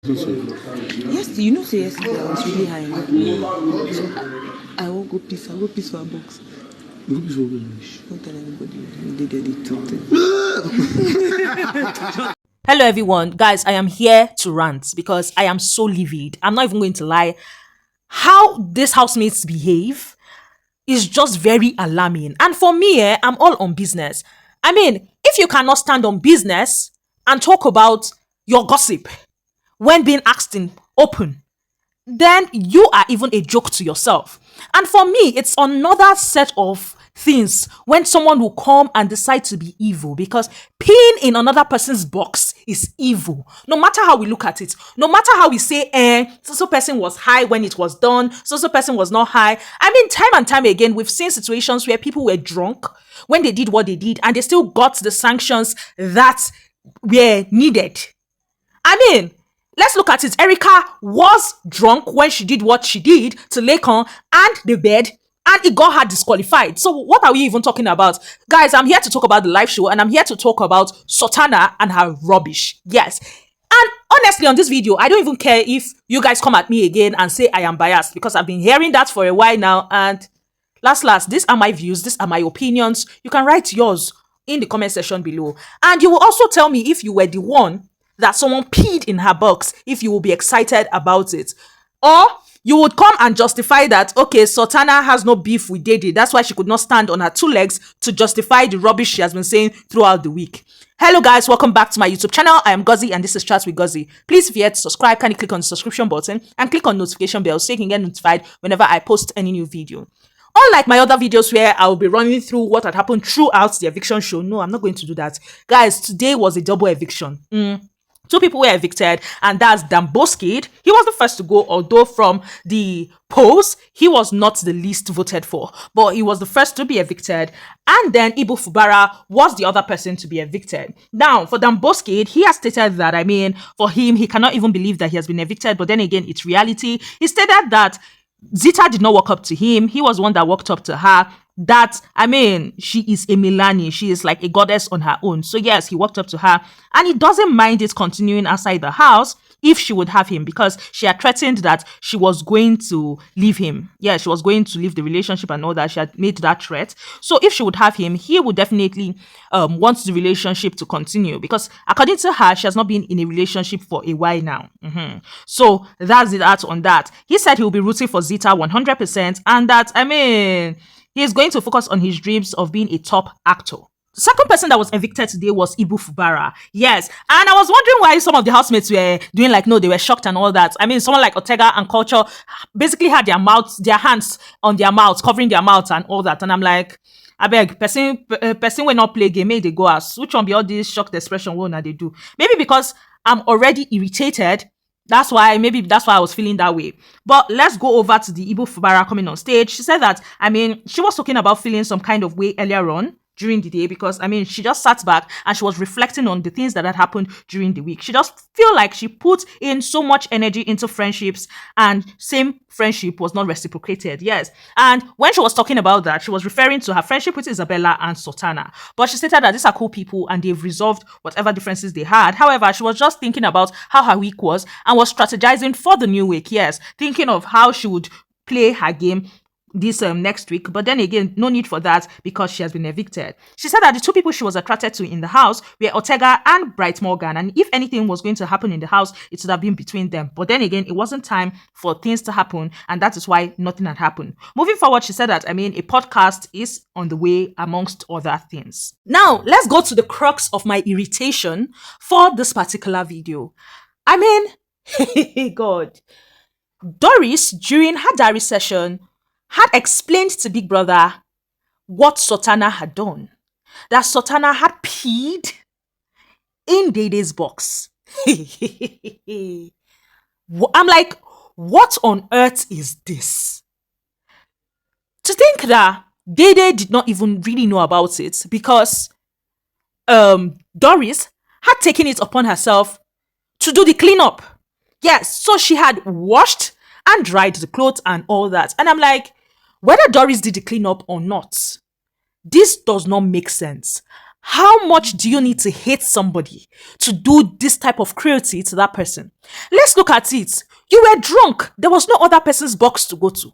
Yes, you know, say yesterday I was really high. So I won't go piss. I'll go piss for a box. Go piss for a box. Don't tell anybody. They did it too. Hello everyone, guys, I am here to rant because I am so livid. I'm not even going to lie. How these housemates behave is just very alarming. And for me, I'm all on business. I mean, if you cannot stand on business and talk about your gossip when being asked in open, then you are even a joke to yourself. And for me, it's another set of things when someone will come and decide to be evil, because peeing in another person's box is evil. No matter how we look at it, no matter how we say, so person was high when it was done, so person was not high. I mean, time and time again, we've seen situations where people were drunk when they did what they did and they still got the sanctions that were needed. I mean, let's look at it. Erica was drunk when she did what she did to Lekon and the bed, and it got her disqualified. So what are we even talking about? Guys, I'm here to talk about the live show, and I'm here to talk about Sultana and her rubbish. Yes. And honestly, on this video, I don't even care if you guys come at me again and say I am biased, because I've been hearing that for a while now. And last, these are my views. These are my opinions. You can write yours in the comment section below. And you will also tell me if you were the one that someone peed in her box, if you will be excited about it. Or you would come and justify that, okay, Sultana has no beef with Dede. That's why she could not stand on her two legs to justify the rubbish she has been saying throughout the week. Hello guys, welcome back to my YouTube channel. I am Gozi and this is Chat with Gozi. Please, if you're yet to subscribe, kindly click on the subscription button and click on notification bell so you can get notified whenever I post any new video. Unlike my other videos where I will be running through what had happened throughout the eviction show, no, I'm not going to do that. Guys, today was a double eviction. Two people were evicted, and that's danboskid. He was the first to go, although from the polls, he was not the least voted for, but he was the first to be evicted. And then ibifubarabbnaija was the other person to be evicted. Now, for danboskid, he has stated that, I mean, for him, he cannot even believe that he has been evicted, but then again, it's reality. He stated that Zita did not walk up to him. He was one that walked up to her. That, I mean, she is a Milani. She is like a goddess on her own. So yes, he walked up to her and he doesn't mind it continuing outside the house if she would have him, because she had threatened that she was going to leave him. Yeah, she was going to leave the relationship and all that. She had made that threat. So if she would have him, he would definitely want the relationship to continue, because according to her, she has not been in a relationship for a while now. So that's it on that. He said he will be rooting for Zita 100%, and that, I mean, he is going to focus on his dreams of being a top actor. The second person that was evicted today was ibifubarabbnaija. Yes. And I was wondering why some of the housemates were doing like, no, they were shocked and all that. I mean, someone like Ortega and Culture basically had their hands on their mouths, covering their mouths and all that. And I'm like, I beg, person will not play game, make they go ask. Which one be all this shocked expression? What now they do? Maybe because I'm already irritated. Maybe that's why I was feeling that way. But let's go over to the ibifubarabbnaija coming on stage. She said that, I mean, she was talking about feeling some kind of way earlier on during the day, because, I mean, she just sat back and she was reflecting on the things that had happened during the week. She just feel like she put in so much energy into friendships, and same friendship was not reciprocated. Yes. And when she was talking about that, she was referring to her friendship with Isabella and Sultana. But she stated that these are cool people and they've resolved whatever differences they had. However, she was just thinking about how her week was and was strategizing for the new week. Yes. Thinking of how she would play her game this next week, but then again, no need for that because she has been evicted. She said that the two people she was attracted to in the house were Ortega and Bright Morgan, and if anything was going to happen in the house, it would have been between them. But then again, it wasn't time for things to happen, and that is why nothing had happened. Moving forward, she said that, I mean, a podcast is on the way, amongst other things. Now, let's go to the crux of my irritation for this particular video. I mean, God. Doris, during her diary session, had explained to Big Brother what Sultana had done. That Sultana had peed in Dede's box. I'm like, what on earth is this? To think that Dede did not even really know about it, because Doris had taken it upon herself to do the cleanup. Yes, so she had washed and dried the clothes and all that. And I'm like, whether Doris did the cleanup or not, this does not make sense. How much do you need to hate somebody to do this type of cruelty to that person? Let's look at it. You were drunk. There was no other person's box to go to.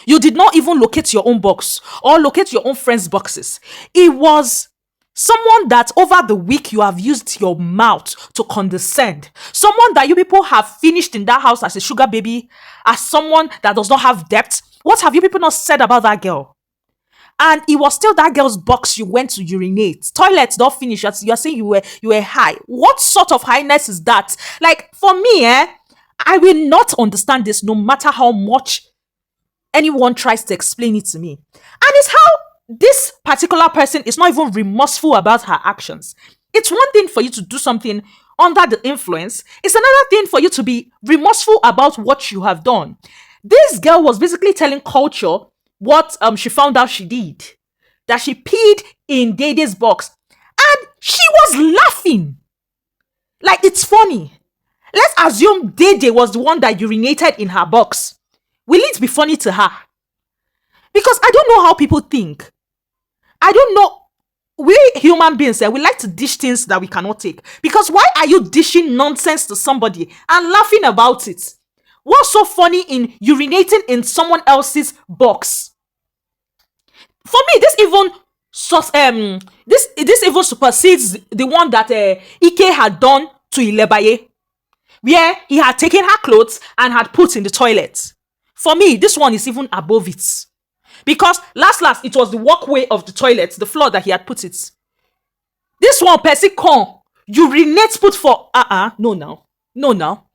You did not even locate your own box or locate your own friends' boxes. It was someone that over the week you have used your mouth to condescend. Someone that you people have finished in that house as a sugar baby, as someone that does not have depth. What have you people not said about that girl? And it was still that girl's box you went to urinate. Toilets don't finish. You're saying you were high. What sort of highness is that? Like, for me, I will not understand this no matter how much anyone tries to explain it to me. And it's how this particular person is not even remorseful about her actions. It's one thing for you to do something under the influence. It's another thing for you to be remorseful about what you have done. This girl was basically telling culture what she found out she did. That she peed in Dede's box. And she was laughing. Like, it's funny. Let's assume Dede was the one that urinated in her box. Will it be funny to her? Because I don't know how people think. I don't know. We human beings, we like to dish things that we cannot take. Because why are you dishing nonsense to somebody and laughing about it? What's so funny in urinating in someone else's box? For me, this even supersedes the one that Ike had done to Ilebaye, where he had taken her clothes and had put in the toilet. For me, this one is even above it. Because last, it was the walkway of the toilet, the floor that he had put it. This one, Percy Con, urinate put for, no now.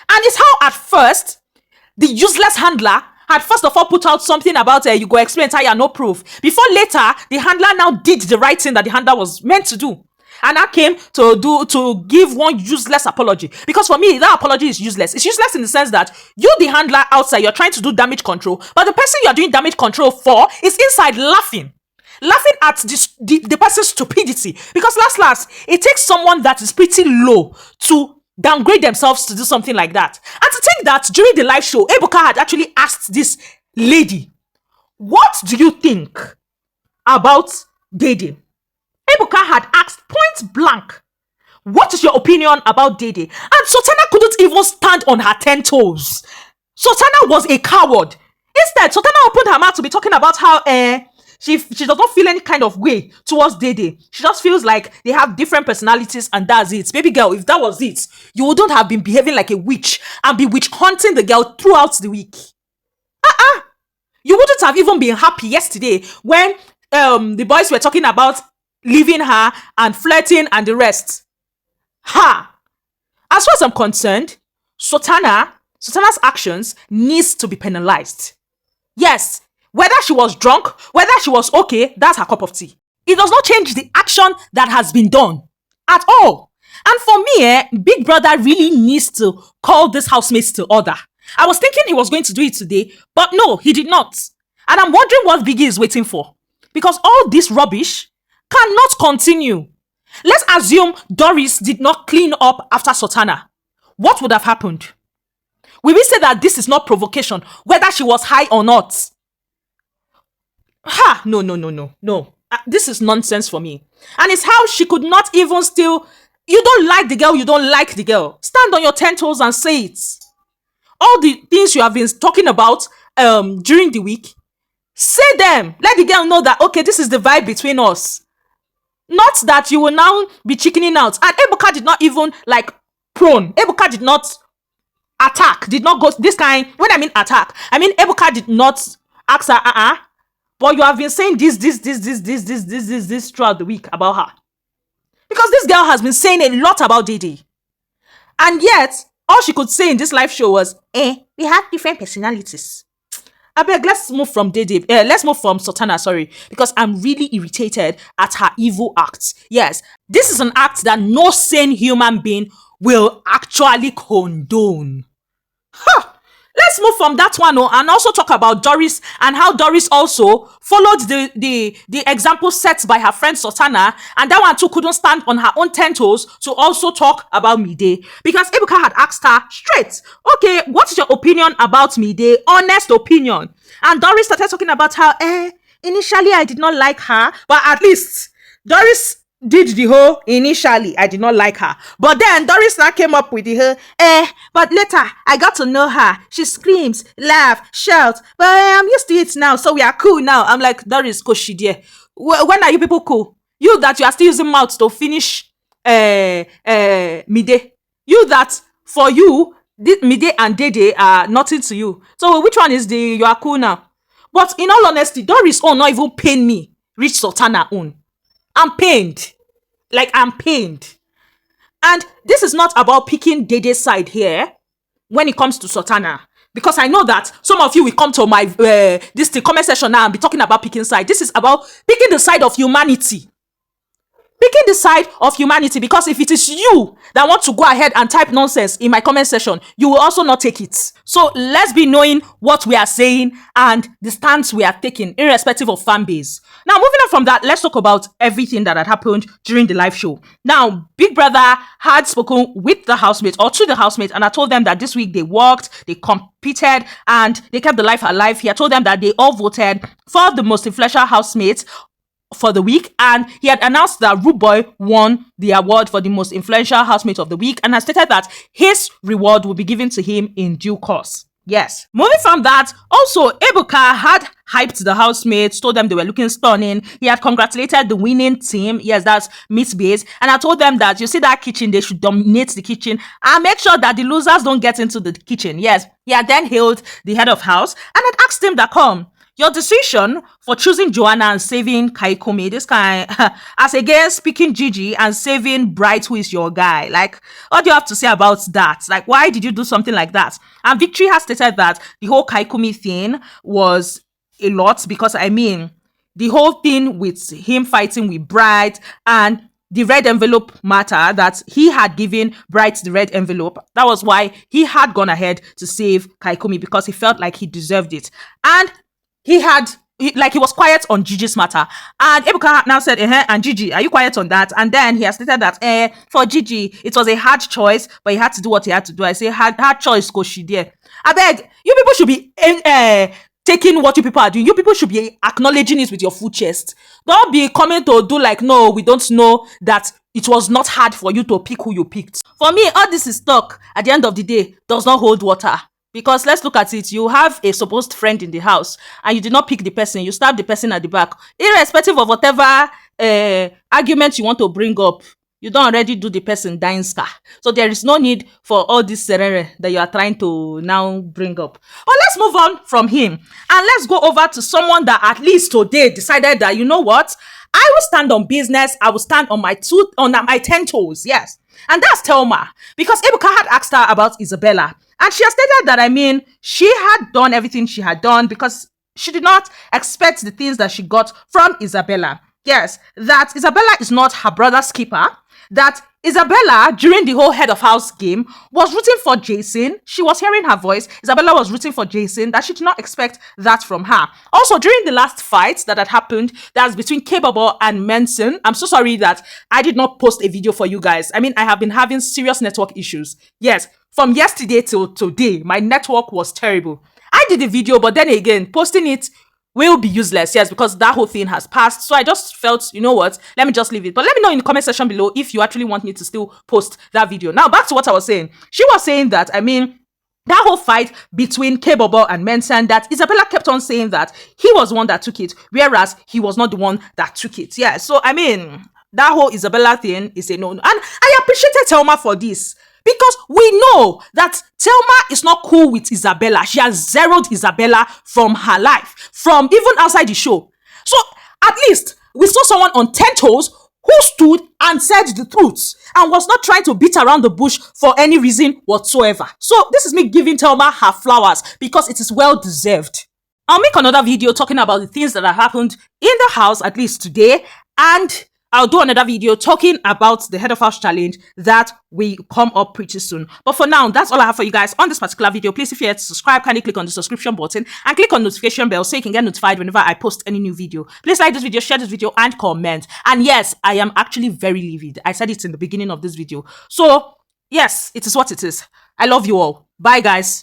And it's how at first, the useless handler had first of all put out something about you go explain tire no proof. Before later, the handler now did the right thing that the handler was meant to do. And I came to give one useless apology. Because for me, that apology is useless. It's useless in the sense that you, the handler outside, you're trying to do damage control. But the person you're doing damage control for is inside laughing. Laughing at the person's stupidity. Because last, it takes someone that is pretty low to downgrade themselves to do something like that. And to think that during the live show, Ebuka had actually asked this lady, what do you think about Dede? Ebuka had asked point blank, what is your opinion about Dede? And Sultana couldn't even stand on her 10 toes. Sultana was a coward. Instead, Sultana opened her mouth to be talking about how she does not feel any kind of way towards Dede. She just feels like they have different personalities and that's it. Baby girl, if that was it, you wouldn't have been behaving like a witch and be witch hunting the girl throughout the week. You wouldn't have even been happy yesterday when the boys were talking about leaving her and flirting and the rest. As far as I'm concerned, Sultana's actions needs to be penalized. Yes, whether she was drunk, whether she was okay, that's her cup of tea. It does not change the action that has been done at all. And for me, Big Brother really needs to call this housemates to order. I was thinking he was going to do it today, but no, he did not. And I'm wondering what Biggie is waiting for. Because all this rubbish cannot continue. Let's assume Doris did not clean up after Sultana. What would have happened? Will we say that this is not provocation, whether she was high or not? No. This is nonsense for me. And it's how she could not even still... You don't like the girl, you don't like the girl. Stand on your 10 toes and say it. All the things you have been talking about during the week, say them. Let the girl know that, okay, this is the vibe between us. Not that you will now be chickening out. And Ebuka did not even, prone. Ebuka did not attack, did not go this kind. When I mean attack, I mean Ebuka did not ask her, but you have been saying this throughout the week about her. Because this girl has been saying a lot about Dede. And yet, all she could say in this live show was, we have different personalities. I beg, let's move from Dede. Let's move from Sultana, sorry. Because I'm really irritated at her evil acts. Yes, this is an act that no sane human being will actually condone. Let's move from that one and also talk about Doris and how Doris also followed the example set by her friend Sultana, and that one too couldn't stand on her own 10 toes to also talk about Mide. Because Ebuka had asked her straight, okay, what's your opinion about Mide? Honest opinion. And Doris started talking about how, initially I did not like her, but at least Doris did the whole initially. I did not like her. But then Doris now came up with the whole, but later I got to know her. She screams, laugh, shouts, but I'm used to it now, so we are cool now. I'm like, Doris, koshi dear. When are you people cool? You that you are still using mouth to finish mide. You that for you, mide and Dede are nothing to you. So which one is you are cool now? But in all honesty, Doris own not even pain me. Reach Sultana own. I'm pained. Like, I'm pained. And this is not about picking Dede's side here when it comes to Sultana. Because I know that some of you will come to my the comment section now and be talking about picking side. This is about picking the side of humanity. Picking the side of humanity, because if it is you that want to go ahead and type nonsense in my comment section, you will also not take it. So let's be knowing what we are saying and the stance we are taking, irrespective of fan base. Now, moving on from that, let's talk about everything that had happened during the live show. Now, Big Brother had spoken with the housemates or to the housemates, and I told them that this week they worked, they competed, and they kept the life alive. He had told them that they all voted for the most influential housemate for the week, and he had announced that Rooboy won the award for the most influential housemate of the week, and has stated that his reward will be given to him in due course. Yes. Moving from that, also Ebuka had hyped the housemates, told them they were looking stunning. He had congratulated the winning team. Yes, that's meat base. And I told them that you see that kitchen, they should dominate the kitchen and make sure that the losers don't get into the kitchen. Yes. He had then hailed the head of house and had asked him that, come, your decision for choosing Joanna and saving Kaikumi, this guy, as against picking Gigi and saving Bright, who is your guy. Like, what do you have to say about that? Like, why did you do something like that? And Victory has stated that the whole Kaikumi thing was a lot, because, I mean, the whole thing with him fighting with Bright and the red envelope matter, that he had given Bright the red envelope. That was why he had gone ahead to save Kaikumi, because he felt like he deserved it. And he was quiet on Gigi's matter. And Ebuka now said, and Gigi, are you quiet on that? And then he has stated that, for Gigi, it was a hard choice, but he had to do what he had to do. I say, hard choice, because she there. I beg, you people should be taking what you people are doing. You people should be acknowledging it with your full chest. Don't be coming to do like, no, we don't know that it was not hard for you to pick who you picked. For me, all this is talk, at the end of the day, does not hold water. Because let's look at it. You have a supposed friend in the house and you did not pick the person. You stab the person at the back. Irrespective of whatever argument you want to bring up, you don't already do the person dying scar. So there is no need for all this serere that you are trying to now bring up. But let's move on from him. And let's go over to someone that at least today decided that, you know what? I will stand on business. I will stand on my 10 toes. Yes. And that's Telma. Because Ebuka had asked her about Isabella. And she has stated that, I mean, she had done everything she had done because she did not expect the things that she got from Isabella. Yes, that Isabella is not her brother's keeper. That Isabella, during the whole head of house game, was rooting for Jason. She was hearing her voice. Isabella was rooting for Jason. That she did not expect that from her. Also, during the last fight that had happened, that was between K-Bobo and Manson. I'm so sorry that I did not post a video for you guys. I mean, I have been having serious network issues. Yes, from yesterday till today, my network was terrible. I did a video, but then again, posting it will be useless. Yes, because that whole thing has passed. So I just felt, you know what, let me just leave it. But let me know in the comment section below if you actually want me to still post that video. Now, back to what I was saying. She was saying that, I mean, that whole fight between K-Bobo and Manson, that Isabella kept on saying that he was the one that took it, whereas he was not the one that took it. Yeah, so, I mean, that whole Isabella thing is a no-no. And I appreciated Thelma for this. Because we know that Thelma is not cool with Isabella. She has zeroed Isabella from her life, from even outside the show. So at least we saw someone on 10 toes who stood and said the truth and was not trying to beat around the bush for any reason whatsoever. So this is me giving Thelma her flowers because it is well deserved. I'll make another video talking about the things that have happened in the house, at least today, and I'll do another video talking about the head of house challenge that will come up pretty soon. But for now, that's all I have for you guys on this particular video. Please, if you're here to subscribe, kindly click on the subscription button and click on notification bell so you can get notified whenever I post any new video. Please like this video, share this video, and comment. And yes, I am actually very livid. I said it in the beginning of this video. So yes, it is what it is. I love you all. Bye, guys.